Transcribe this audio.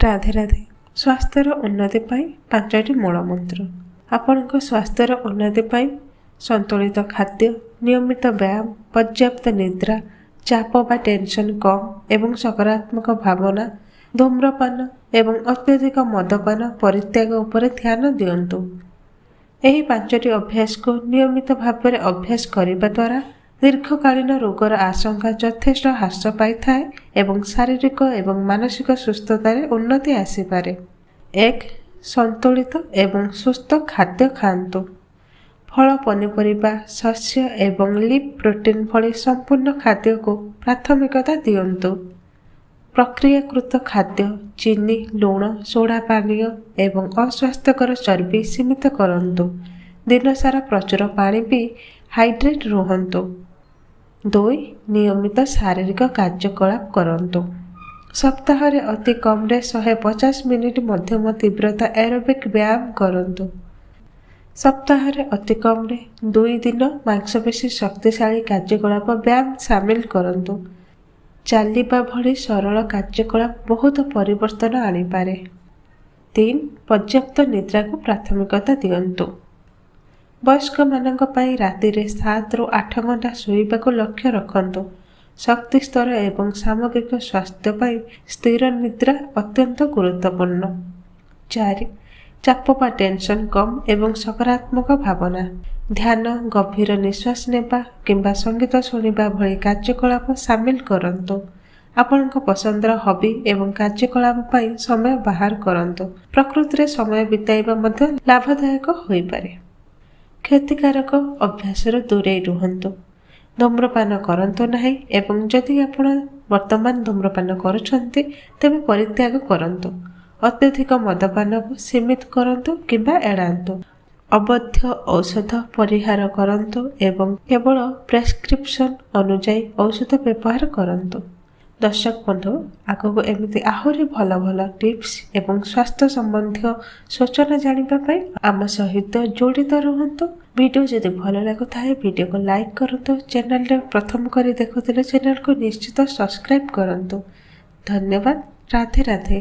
ରାଧେ ରାଧେ। ସ୍ୱାସ୍ଥ୍ୟର ଉନ୍ନତି ପାଇଁ 5ଟି ମୂଳମନ୍ତ୍ର। ଆପଣଙ୍କ ସ୍ୱାସ୍ଥ୍ୟର ଉନ୍ନତି ପାଇଁ ସନ୍ତୁଳିତ ଖାଦ୍ୟ, ନିୟମିତ ବ୍ୟାୟାମ, ପର୍ଯ୍ୟାପ୍ତ ନିଦ୍ରା, ଚାପ ବା ଟେନସନ୍ କମ୍ ଏବଂ ସକାରାତ୍ମକ ଭାବନା, ଧୂମ୍ରପାନ ଏବଂ ଅତ୍ୟଧିକ ମଦପାନ ପରିତ୍ୟାଗ ଉପରେ ଧ୍ୟାନ ଦିଅନ୍ତୁ। ଏହି 5ଟି ଅଭ୍ୟାସକୁ ନିୟମିତ ଭାବରେ ଅଭ୍ୟାସ କରିବା ଦ୍ୱାରା ଦୀର୍ଘକାଳୀନ ରୋଗର ଆଶଙ୍କା ଯଥେଷ୍ଟ ହ୍ରାସ ପାଇଥାଏ ଏବଂ ଶାରୀରିକ ଏବଂ ମାନସିକ ସୁସ୍ଥତାରେ ଉନ୍ନତି ଆସିପାରେ। 1. ସନ୍ତୁଳିତ ଏବଂ ସୁସ୍ଥ ଖାଦ୍ୟ ଖାଆନ୍ତୁ। ଫଳ, ପନିପରିବା, ଶସ୍ୟ ଏବଂ ଲିପ୍ ପ୍ରୋଟିନ୍ ଭଳି ସମ୍ପୂର୍ଣ୍ଣ ଖାଦ୍ୟକୁ ପ୍ରାଥମିକତା ଦିଅନ୍ତୁ। ପ୍ରକ୍ରିୟାକୃତ ଖାଦ୍ୟ, ଚିନି, ଲୁଣ, ସୋଡ଼ା ପାନୀୟ ଏବଂ ଅସ୍ୱାସ୍ଥ୍ୟକର ଚର୍ବି ସୀମିତ କରନ୍ତୁ। ଦିନସାରା ପ୍ରଚୁର ପାଣି ପିଇ ହାଇଡ୍ରେଟ୍ ରୁହନ୍ତୁ। 2. ନିୟମିତ ଶାରୀରିକ କାର୍ଯ୍ୟକଳାପ କରନ୍ତୁ। ସପ୍ତାହରେ ଅତି କମ୍ରେ 150 ମିନିଟ୍ ମଧ୍ୟମ ତୀବ୍ରତା ଏରୋବିକ୍ ବ୍ୟାୟାମ କରନ୍ତୁ। ସପ୍ତାହରେ ଅତି କମ୍ରେ 2 ଦିନ ମାଂସପେଶୀ ଶକ୍ତିଶାଳୀ କାର୍ଯ୍ୟକଳାପ ବ୍ୟାୟାମ ସାମିଲ କରନ୍ତୁ। ଚାଲିବା ଭଳି ସରଳ କାର୍ଯ୍ୟକଳାପ ବହୁତ ପରିବର୍ତ୍ତନ ଆଣିପାରେ। 3. ପର୍ଯ୍ୟାପ୍ତ ନିଦ୍ରାକୁ ପ୍ରାଥମିକତା ଦିଅନ୍ତୁ। ବୟସ୍କମାନଙ୍କ ପାଇଁ ରାତିରେ 7ରୁ 8 ଘଣ୍ଟା ଶୋଇବାକୁ ଲକ୍ଷ୍ୟ ରଖନ୍ତୁ। ଶକ୍ତି ସ୍ତର ଏବଂ ସାମଗ୍ରିକ ସ୍ୱାସ୍ଥ୍ୟ ପାଇଁ ସ୍ଥିର ନିଦ୍ରା ଅତ୍ୟନ୍ତ ଗୁରୁତ୍ୱପୂର୍ଣ୍ଣ। 4. ଚାପ ବା ଟେନସନ୍ କମ୍ ଏବଂ ସକାରାତ୍ମକ ଭାବନା। ଧ୍ୟାନ, ଗଭୀର ନିଶ୍ୱାସ ନେବା କିମ୍ବା ସଙ୍ଗୀତ ଶୁଣିବା ଭଳି କାର୍ଯ୍ୟକଳାପ ସାମିଲ କରନ୍ତୁ। ଆପଣଙ୍କ ପସନ୍ଦର ହବି ଏବଂ କାର୍ଯ୍ୟକଳାପ ପାଇଁ ସମୟ ବାହାର କରନ୍ତୁ। ପ୍ରକୃତିରେ ସମୟ ବିତାଇବା ମଧ୍ୟ ଲାଭଦାୟକ ହୋଇପାରେ। କ୍ଷତିକାରକ ଅଭ୍ୟାସରୁ ଦୂରେଇ ରୁହନ୍ତୁ। ଧୂମ୍ରପାନ କରନ୍ତୁ ନାହିଁ ଏବଂ ଯଦି ଆପଣ ବର୍ତ୍ତମାନ ଧୂମ୍ରପାନ କରୁଛନ୍ତି ତେବେ ପରିତ୍ୟାଗ କରନ୍ତୁ। ଅତ୍ୟଧିକ ମଦପାନକୁ ସୀମିତ କରନ୍ତୁ କିମ୍ବା ଏଡ଼ାନ୍ତୁ। ଅବୈଧ ଔଷଧ ପରିହାର କରନ୍ତୁ ଏବଂ କେବଳ ପ୍ରେସ୍କ୍ରିପ୍ସନ୍ ଅନୁଯାୟୀ ଔଷଧ ବ୍ୟବହାର କରନ୍ତୁ। ଦର୍ଶକ ବନ୍ଧୁ, ଆଗକୁ ଏମିତି ଆହୁରି ଭଲ ଭଲ ଟିପ୍ସ ଏବଂ ସ୍ୱାସ୍ଥ୍ୟ ସମ୍ବନ୍ଧୀୟ ସୂଚନା ଜାଣିବା ପାଇଁ ଆମ ସହିତ ଜଡ଼ିତ ରୁହନ୍ତୁ। ଭିଡ଼ିଓ ଯଦି ଭଲ ଲାଗୁଥାଏ ଭିଡ଼ିଓକୁ ଲାଇକ୍ କରନ୍ତୁ। ଚ୍ୟାନେଲରେ ପ୍ରଥମ କରି ଦେଖୁଥିଲେ ଚ୍ୟାନେଲକୁ ନିଶ୍ଚିତ ସବସ୍କ୍ରାଇବ୍ କରନ୍ତୁ। ଧନ୍ୟବାଦ। ରାଧେ ରାଧେ।